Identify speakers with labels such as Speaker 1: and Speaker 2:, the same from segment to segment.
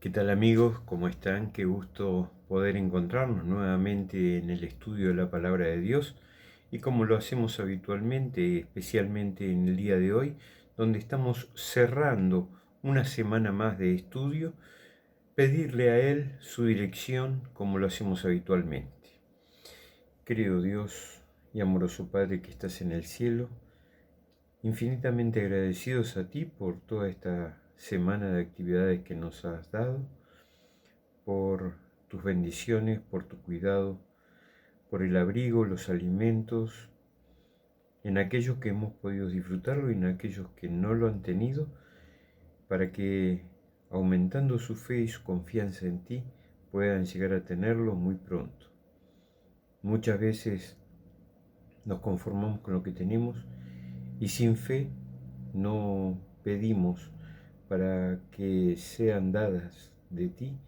Speaker 1: ¿Qué tal amigos? ¿Cómo están? Qué gusto poder encontrarnos nuevamente en el estudio de la Palabra de Dios y como lo hacemos habitualmente, especialmente en el día de hoy, donde estamos cerrando una semana más de estudio, pedirle a Él su dirección como lo hacemos habitualmente. Querido Dios y amoroso Padre que estás en el cielo, infinitamente agradecidos a ti por toda esta semana de actividades que nos has dado, por tus bendiciones, por tu cuidado, por el abrigo, los alimentos, en aquellos que hemos podido disfrutarlo y en aquellos que no lo han tenido, para que, aumentando su fe y su confianza en ti, puedan llegar a tenerlo muy pronto. Muchas veces nos conformamos con lo que tenemos y sin fe no pedimos para que sean dadas de ti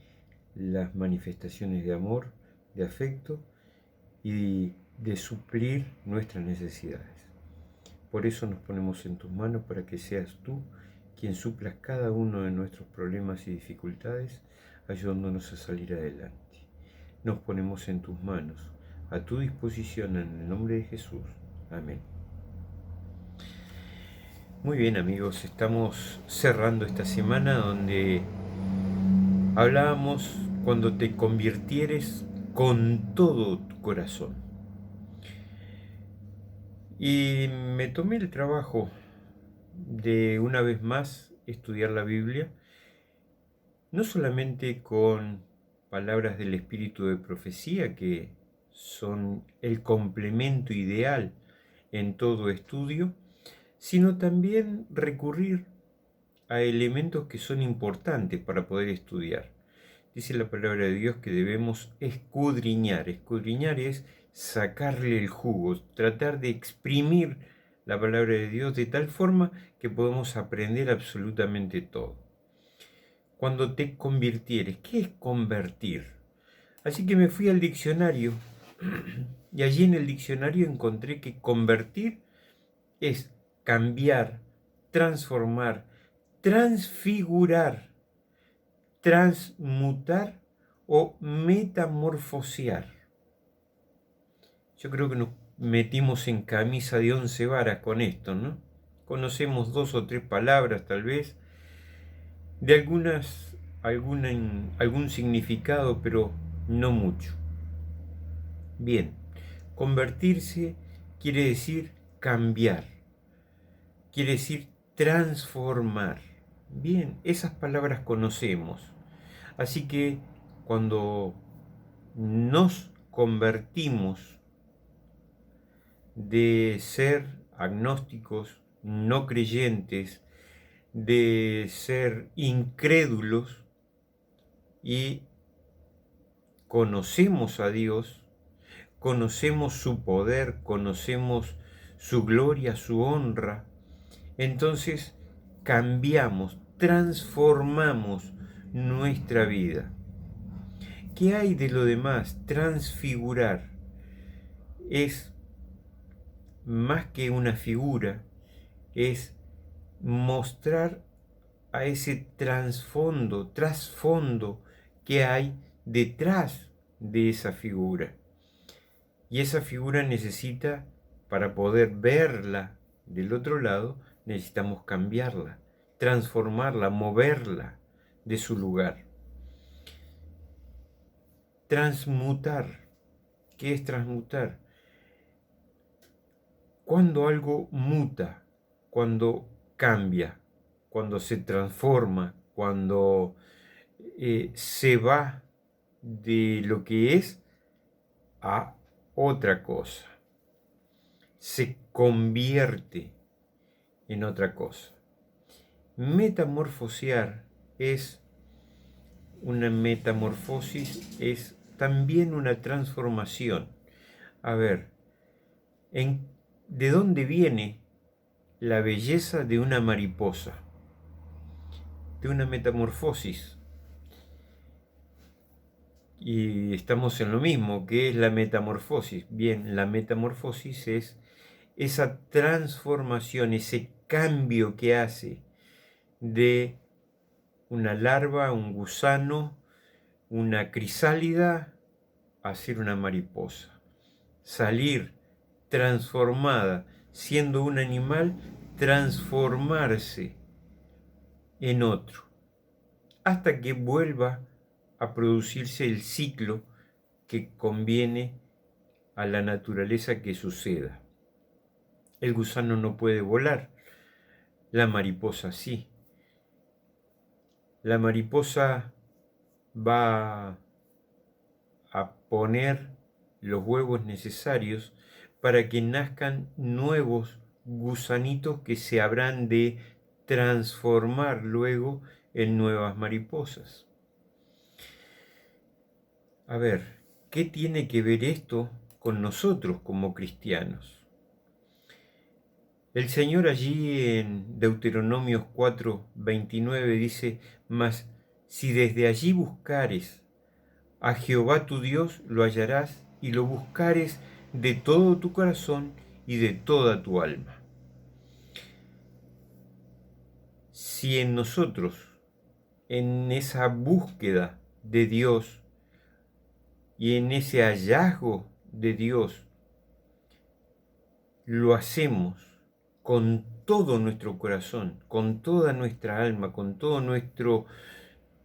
Speaker 1: las manifestaciones de amor, de afecto y de suplir nuestras necesidades. Por eso nos ponemos en tus manos para que seas tú quien suplas cada uno de nuestros problemas y dificultades, ayudándonos a salir adelante. Nos ponemos en tus manos, a tu disposición en el nombre de Jesús. Amén. Muy bien amigos, estamos cerrando esta semana donde hablábamos cuando te convirtieres con todo tu corazón. Y me tomé el trabajo de una vez más estudiar la Biblia, no solamente con palabras del espíritu de profecía, que son el complemento ideal en todo estudio, sino también recurrir a elementos que son importantes para poder estudiar. Dice la palabra de Dios que debemos escudriñar. Escudriñar es sacarle el jugo, tratar de exprimir la palabra de Dios de tal forma que podamos aprender absolutamente todo. Cuando te convirtieres, ¿qué es convertir? Así que me fui al diccionario y allí en el diccionario encontré que convertir es cambiar, transformar, transfigurar, transmutar o metamorfosear. Yo creo que nos metimos en camisa de 11 varas con esto, ¿no? Conocemos 2 o 3 palabras tal vez, de algún significado, pero no mucho. Bien, convertirse quiere decir cambiar, quiere decir transformar. Bien, esas palabras conocemos. Así que cuando nos convertimos de ser agnósticos, no creyentes, de ser incrédulos y conocemos a Dios, conocemos su poder, conocemos su gloria, su honra, entonces cambiamos, transformamos nuestra vida. ¿Qué hay de lo demás? Transfigurar es más que una figura, es mostrar a ese trasfondo que hay detrás de esa figura. Y esa figura necesita, para poder verla del otro lado, necesitamos cambiarla, transformarla, moverla de su lugar. Transmutar. ¿Qué es transmutar? Cuando algo muta, cuando cambia, cuando se transforma, cuando se va de lo que es a otra cosa, se convierte en otra cosa. Metamorfosear es una metamorfosis, es también una transformación. A ver, ¿de dónde viene la belleza de una mariposa? De una metamorfosis. Y estamos en lo mismo, que es la metamorfosis. Bien, la metamorfosis es esa transformación, ese cambio que hace de una larva, un gusano, una crisálida, a ser una mariposa. Salir transformada, siendo un animal, transformarse en otro, hasta que vuelva a producirse el ciclo que conviene a la naturaleza que suceda. El gusano no puede volar, la mariposa sí. La mariposa va a poner los huevos necesarios para que nazcan nuevos gusanitos que se habrán de transformar luego en nuevas mariposas. A ver, ¿qué tiene que ver esto con nosotros como cristianos? El Señor allí en Deuteronomios 4:29 dice: mas si desde allí buscares a Jehová tu Dios, lo hallarás, y lo buscares de todo tu corazón y de toda tu alma. Si en nosotros, en esa búsqueda de Dios y en ese hallazgo de Dios, lo hacemos con todo nuestro corazón, con toda nuestra alma, con todo nuestro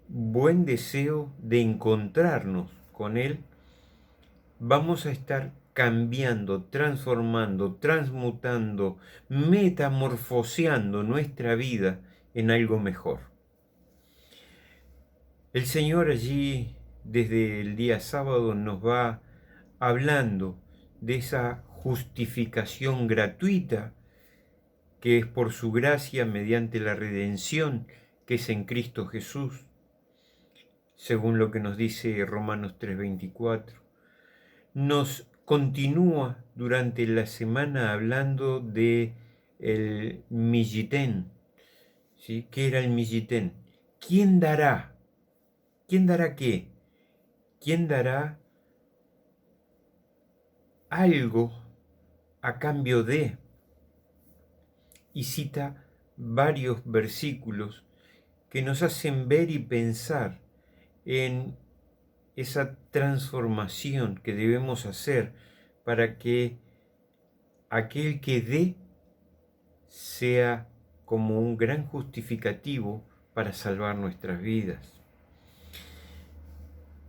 Speaker 1: buen deseo de encontrarnos con Él, vamos a estar cambiando, transformando, transmutando, metamorfoseando nuestra vida en algo mejor. El Señor allí, desde el día sábado, nos va hablando de esa justificación gratuita que es por su gracia mediante la redención que es en Cristo Jesús, según lo que nos dice Romanos 3:24. Nos continúa durante la semana hablando de el Millitén, ¿sí? ¿Qué era el Millitén? ¿Quién dará? ¿Quién dará qué? ¿Quién dará algo a cambio de? Y cita varios versículos que nos hacen ver y pensar en esa transformación que debemos hacer para que aquel que dé sea como un gran justificativo para salvar nuestras vidas.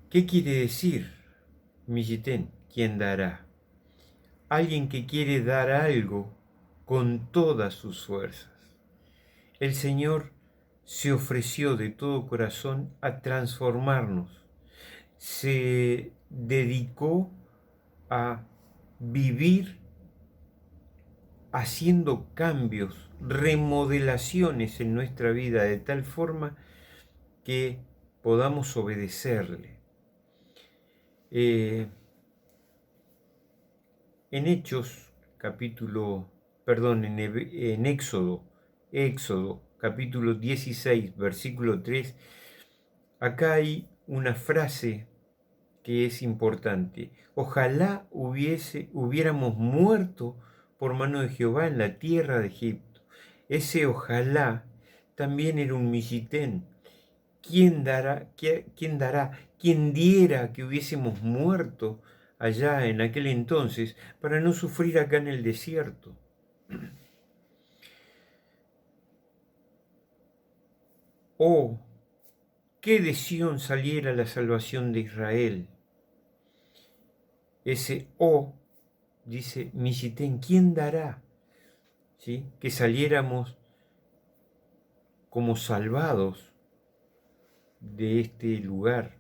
Speaker 1: ¿Qué quiere decir, Millitén? ¿Quién dará? Alguien que quiere dar algo con todas sus fuerzas. El Señor se ofreció de todo corazón a transformarnos. Se dedicó a vivir haciendo cambios, remodelaciones en nuestra vida de tal forma que podamos obedecerle. En Hechos, en Éxodo, capítulo 16, versículo 3, acá hay una frase que es importante. Ojalá hubiéramos muerto por mano de Jehová en la tierra de Egipto. Ese ojalá también era un Millitén. ¿Quién dará? ¿Quién diera que hubiésemos muerto allá en aquel entonces para no sufrir acá en el desierto? Oh, qué de Sión saliera la salvación de Israel. Ese dice Millitén, ¿quién dará? ¿Sí? Que saliéramos como salvados de este lugar.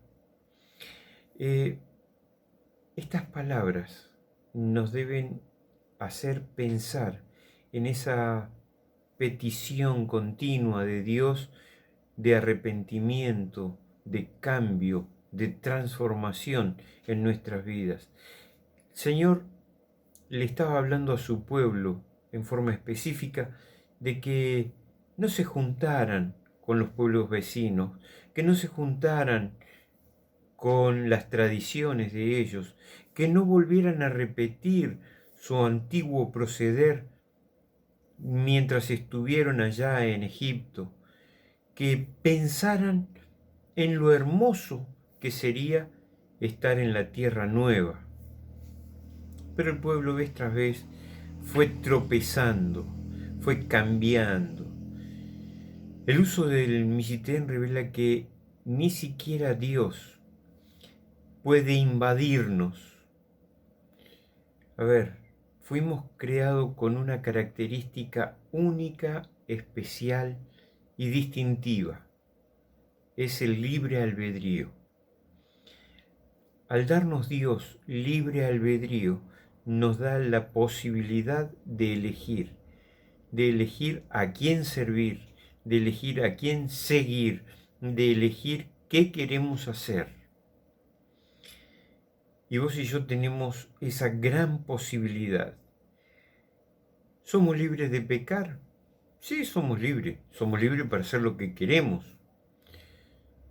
Speaker 1: Estas palabras nos deben hacer pensar en esa petición continua de Dios de arrepentimiento, de cambio, de transformación en nuestras vidas. El Señor le estaba hablando a su pueblo en forma específica de que no se juntaran con los pueblos vecinos, que no se juntaran con las tradiciones de ellos, que no volvieran a repetir su antiguo proceder mientras estuvieron allá en Egipto, que pensaran en lo hermoso que sería estar en la tierra nueva. Pero el pueblo vez tras vez fue tropezando, fue cambiando. El uso del Mishitén revela que ni siquiera Dios puede invadirnos. A ver, fuimos creados con una característica única, especial y distintiva. Es el libre albedrío. Al darnos Dios libre albedrío, nos da la posibilidad de elegir a quién servir, de elegir a quién seguir, de elegir qué queremos hacer. Y vos y yo tenemos esa gran posibilidad. ¿Somos libres de pecar? Sí, somos libres. Somos libres para hacer lo que queremos.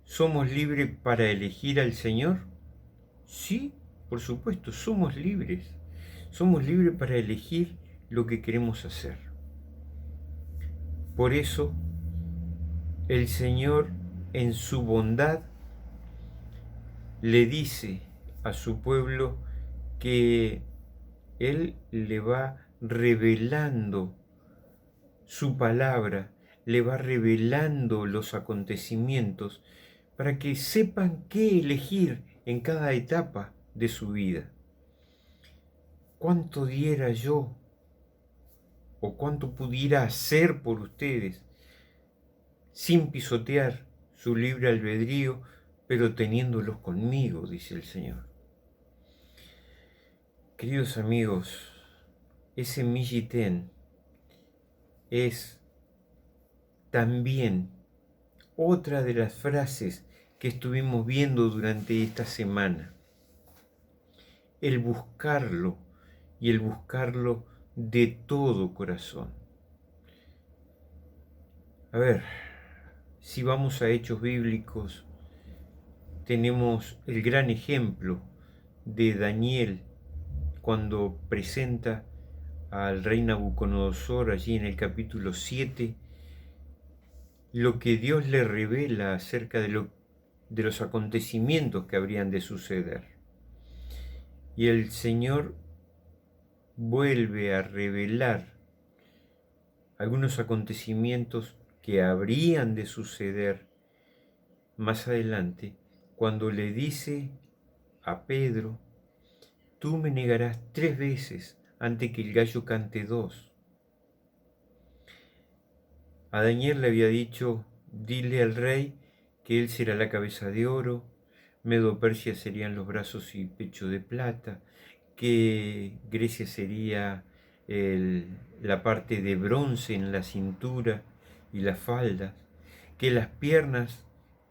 Speaker 1: ¿Somos libres para elegir al Señor? Sí, por supuesto, somos libres. Somos libres para elegir lo que queremos hacer. Por eso, el Señor, en su bondad, le dice a su pueblo que Él le va revelando su palabra, le va revelando los acontecimientos para que sepan qué elegir en cada etapa de su vida. ¿Cuánto diera yo o cuánto pudiera hacer por ustedes sin pisotear su libre albedrío, pero teniéndolos conmigo, dice el Señor? Queridos amigos, ese Mishitén es también otra de las frases que estuvimos viendo durante esta semana. El buscarlo y el buscarlo de todo corazón. A ver, si vamos a hechos bíblicos, tenemos el gran ejemplo de Daniel cuando presenta al rey Nabucodonosor allí en el capítulo 7, lo que Dios le revela acerca de los acontecimientos que habrían de suceder. Y el Señor vuelve a revelar algunos acontecimientos que habrían de suceder más adelante, cuando le dice a Pedro: tú me negarás 3 veces antes que el gallo cante 2. A Daniel le había dicho: dile al rey que él será la cabeza de oro, Medo-Persia serían los brazos y pecho de plata, que Grecia sería la parte de bronce en la cintura y las faldas, que las piernas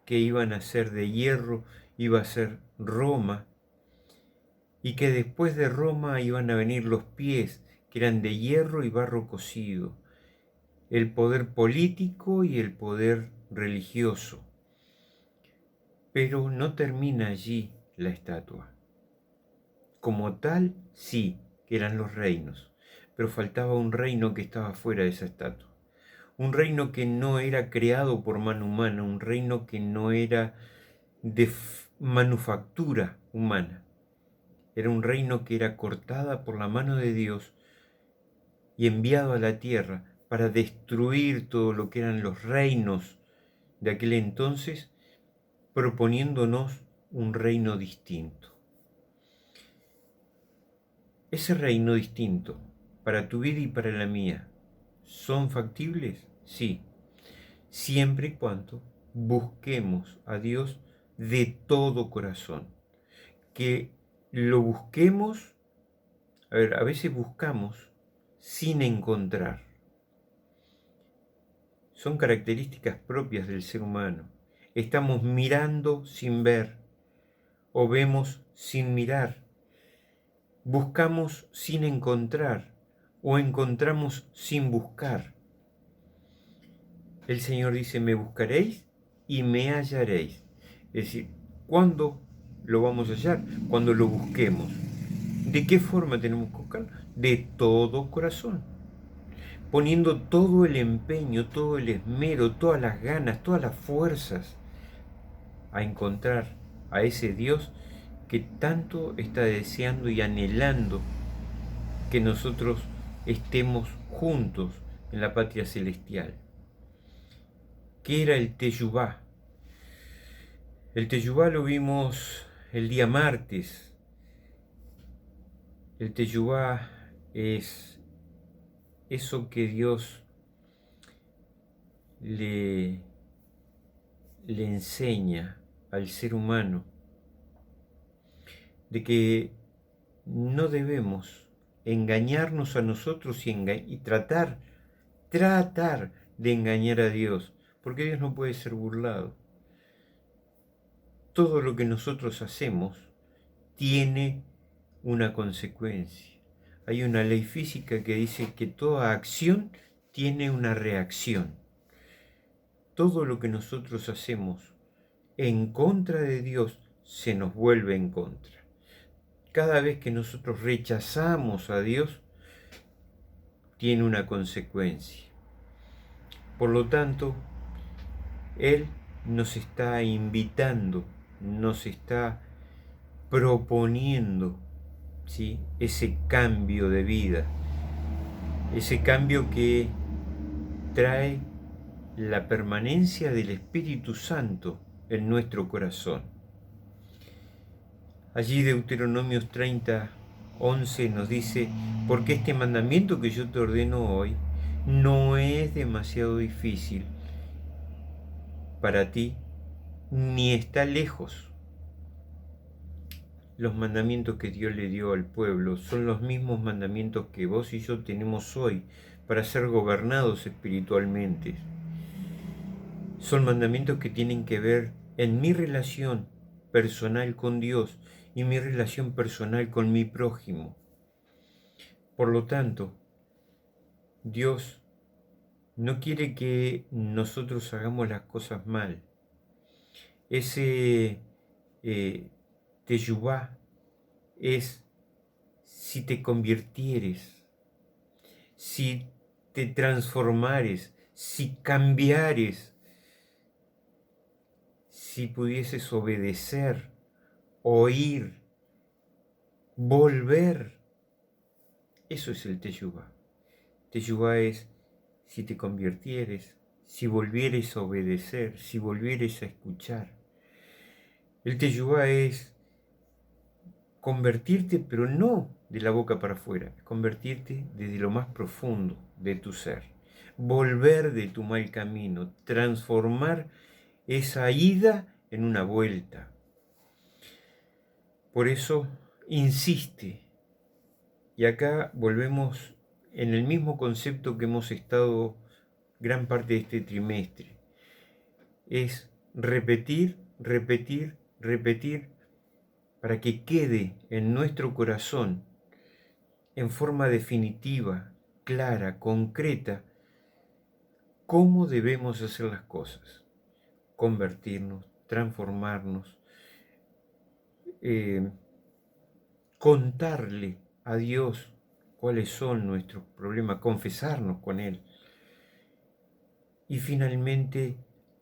Speaker 1: que iban a ser de hierro iba a ser Roma, y que después de Roma iban a venir los pies, que eran de hierro y barro cocido, el poder político y el poder religioso. Pero no termina allí la estatua. Como tal, sí, que eran los reinos, pero faltaba un reino que estaba fuera de esa estatua. Un reino que no era creado por mano humana, un reino que no era de manufactura humana. Era un reino que era cortada por la mano de Dios y enviado a la tierra para destruir todo lo que eran los reinos de aquel entonces, proponiéndonos un reino distinto. Ese reino distinto, para tu vida y para la mía, ¿son factibles? Sí, siempre y cuando busquemos a Dios de todo corazón. Que lo busquemos, a veces buscamos sin encontrar. Son características propias del ser humano. Estamos mirando sin ver o vemos sin mirar. Buscamos sin encontrar o encontramos sin buscar. El Señor dice: me buscaréis y me hallaréis. Es decir, ¿cuándo lo vamos a hallar? Cuando lo busquemos. ¿De qué forma tenemos que buscarlo? De todo corazón. poniendo todo el empeño, todo el esmero, todas las ganas, todas las fuerzas a encontrar a ese Dios que tanto está deseando y anhelando que nosotros estemos juntos en la patria celestial. ¿Qué era el Teyubá? El Teyubá lo vimos el día martes. El Teyubá es eso que Dios le enseña al ser humano de que no debemos engañarnos a nosotros y tratar de engañar a Dios, porque Dios no puede ser burlado. Todo lo que nosotros hacemos tiene una consecuencia. Hay una ley física que dice que toda acción tiene una reacción. Todo lo que nosotros hacemos en contra de Dios se nos vuelve en contra. Cada vez que nosotros rechazamos a Dios, tiene una consecuencia. Por lo tanto, Él nos está invitando, nos está proponiendo, ¿sí?, ese cambio de vida, ese cambio que trae la permanencia del Espíritu Santo en nuestro corazón. Allí Deuteronomios 30:11 nos dice: porque este mandamiento que yo te ordeno hoy no es demasiado difícil para ti, ni está lejos. Los mandamientos que Dios le dio al pueblo son los mismos mandamientos que vos y yo tenemos hoy para ser gobernados espiritualmente. Son mandamientos que tienen que ver en mi relación personal con Dios y mi relación personal con mi prójimo. Por lo tanto, Dios no quiere que nosotros hagamos las cosas mal. Ese Teyubá es: si te convirtieres, si te transformares, si cambiares, si pudieses obedecer, oír, volver. Eso es el Teyubá. Teyubá es: si te convirtieres, si volvieres a obedecer, si volvieres a escuchar. El Teyubá es convertirte, pero no de la boca para afuera, convertirte desde lo más profundo de tu ser, volver de tu mal camino, transformar esa ida en una vuelta. Por eso insiste, y acá volvemos en el mismo concepto que hemos estado gran parte de este trimestre, es repetir, repetir, repetir, para que quede en nuestro corazón en forma definitiva, clara, concreta, cómo debemos hacer las cosas: convertirnos, transformarnos, contarle a Dios cuáles son nuestros problemas, confesarnos con Él y finalmente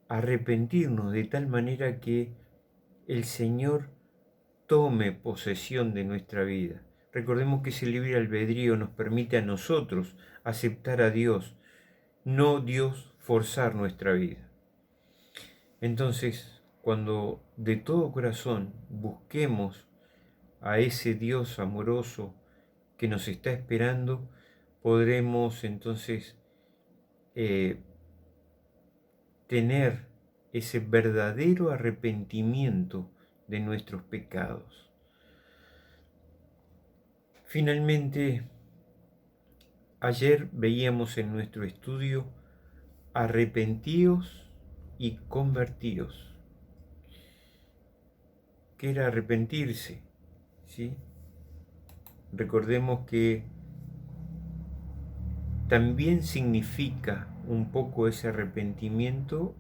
Speaker 1: arrepentirnos de tal manera que el Señor tome posesión de nuestra vida. Recordemos que ese libre albedrío nos permite a nosotros aceptar a Dios, no Dios forzar nuestra vida. Entonces, cuando de todo corazón busquemos a ese Dios amoroso que nos está esperando, podremos entonces tener ese verdadero arrepentimiento de nuestros pecados. Finalmente, ayer veíamos en nuestro estudio: arrepentíos y convertíos. ¿Qué era arrepentirse? ¿Sí? Recordemos que también significa un poco ese arrepentimiento,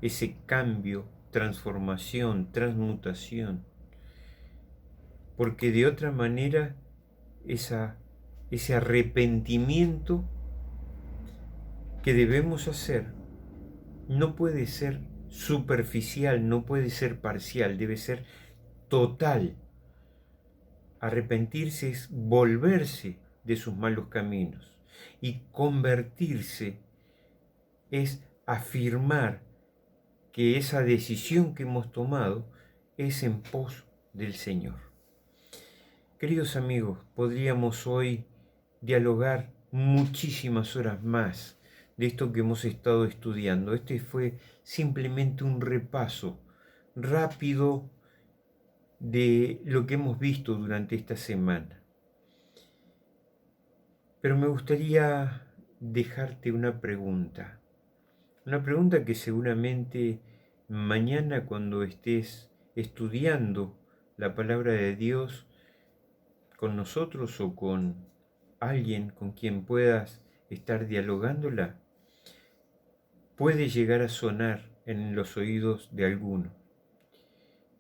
Speaker 1: ese cambio, transformación, transmutación, porque de otra manera ese arrepentimiento que debemos hacer no puede ser superficial, no puede ser parcial, debe ser total. Arrepentirse es volverse de sus malos caminos y convertirse es afirmar que esa decisión que hemos tomado es en pos del Señor. Queridos amigos, podríamos hoy dialogar muchísimas horas más de esto que hemos estado estudiando. Este fue simplemente un repaso rápido de lo que hemos visto durante esta semana. Pero me gustaría dejarte una pregunta que seguramente mañana cuando estés estudiando la palabra de Dios con nosotros o con alguien con quien puedas estar dialogándola, puede llegar a sonar en los oídos de alguno.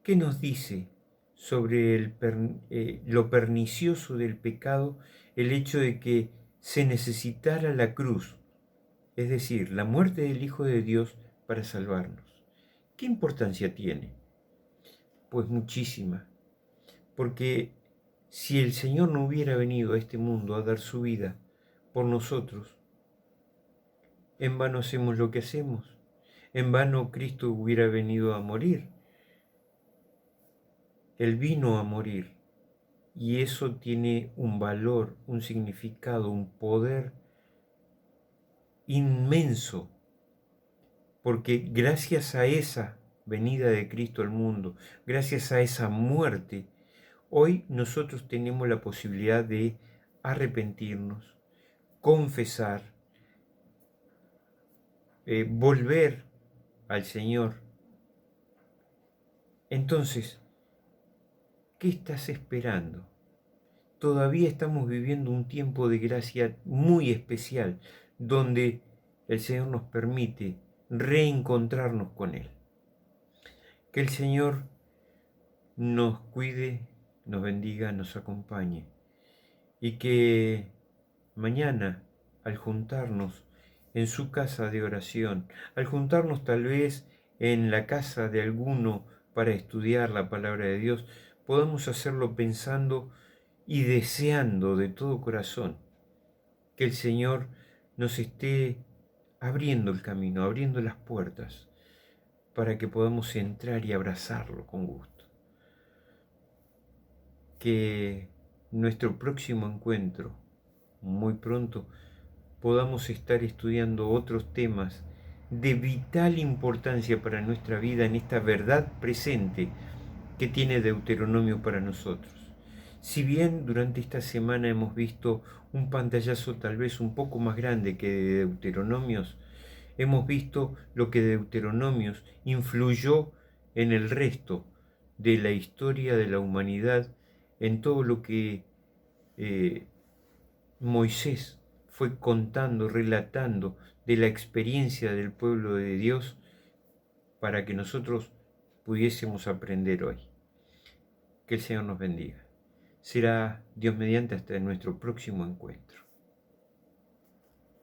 Speaker 1: ¿Qué nos dice sobre lo pernicioso del pecado el hecho de que se necesitara la cruz, es decir, la muerte del Hijo de Dios para salvarnos? ¿Qué importancia tiene? Pues muchísima, porque si el Señor no hubiera venido a este mundo a dar su vida por nosotros, en vano hacemos lo que hacemos, en vano Cristo hubiera venido a morir. Él vino a morir y eso tiene un valor, un significado, un poder inmenso, porque gracias a esa venida de Cristo al mundo, gracias a esa muerte, hoy nosotros tenemos la posibilidad de arrepentirnos, confesar, volver al Señor. Entonces, ¿qué estás esperando? Todavía estamos viviendo un tiempo de gracia muy especial, donde el Señor nos permite reencontrarnos con Él. Que el Señor nos cuide, nos bendiga, nos acompañe y que mañana, al juntarnos en su casa de oración, al juntarnos tal vez en la casa de alguno para estudiar la palabra de Dios, podamos hacerlo pensando y deseando de todo corazón que el Señor nos esté abriendo el camino, abriendo las puertas, para que podamos entrar y abrazarlo con gusto. Que nuestro próximo encuentro, muy pronto, podamos estar estudiando otros temas de vital importancia para nuestra vida en esta verdad presente que tiene Deuteronomio para nosotros. Si bien durante esta semana hemos visto un pantallazo tal vez un poco más grande que de Deuteronomios, hemos visto lo que Deuteronomios influyó en el resto de la historia de la humanidad, en todo lo que Moisés fue contando, relatando de la experiencia del pueblo de Dios para que nosotros pudiésemos aprender hoy. Que el Señor nos bendiga. Será Dios mediante hasta nuestro próximo encuentro.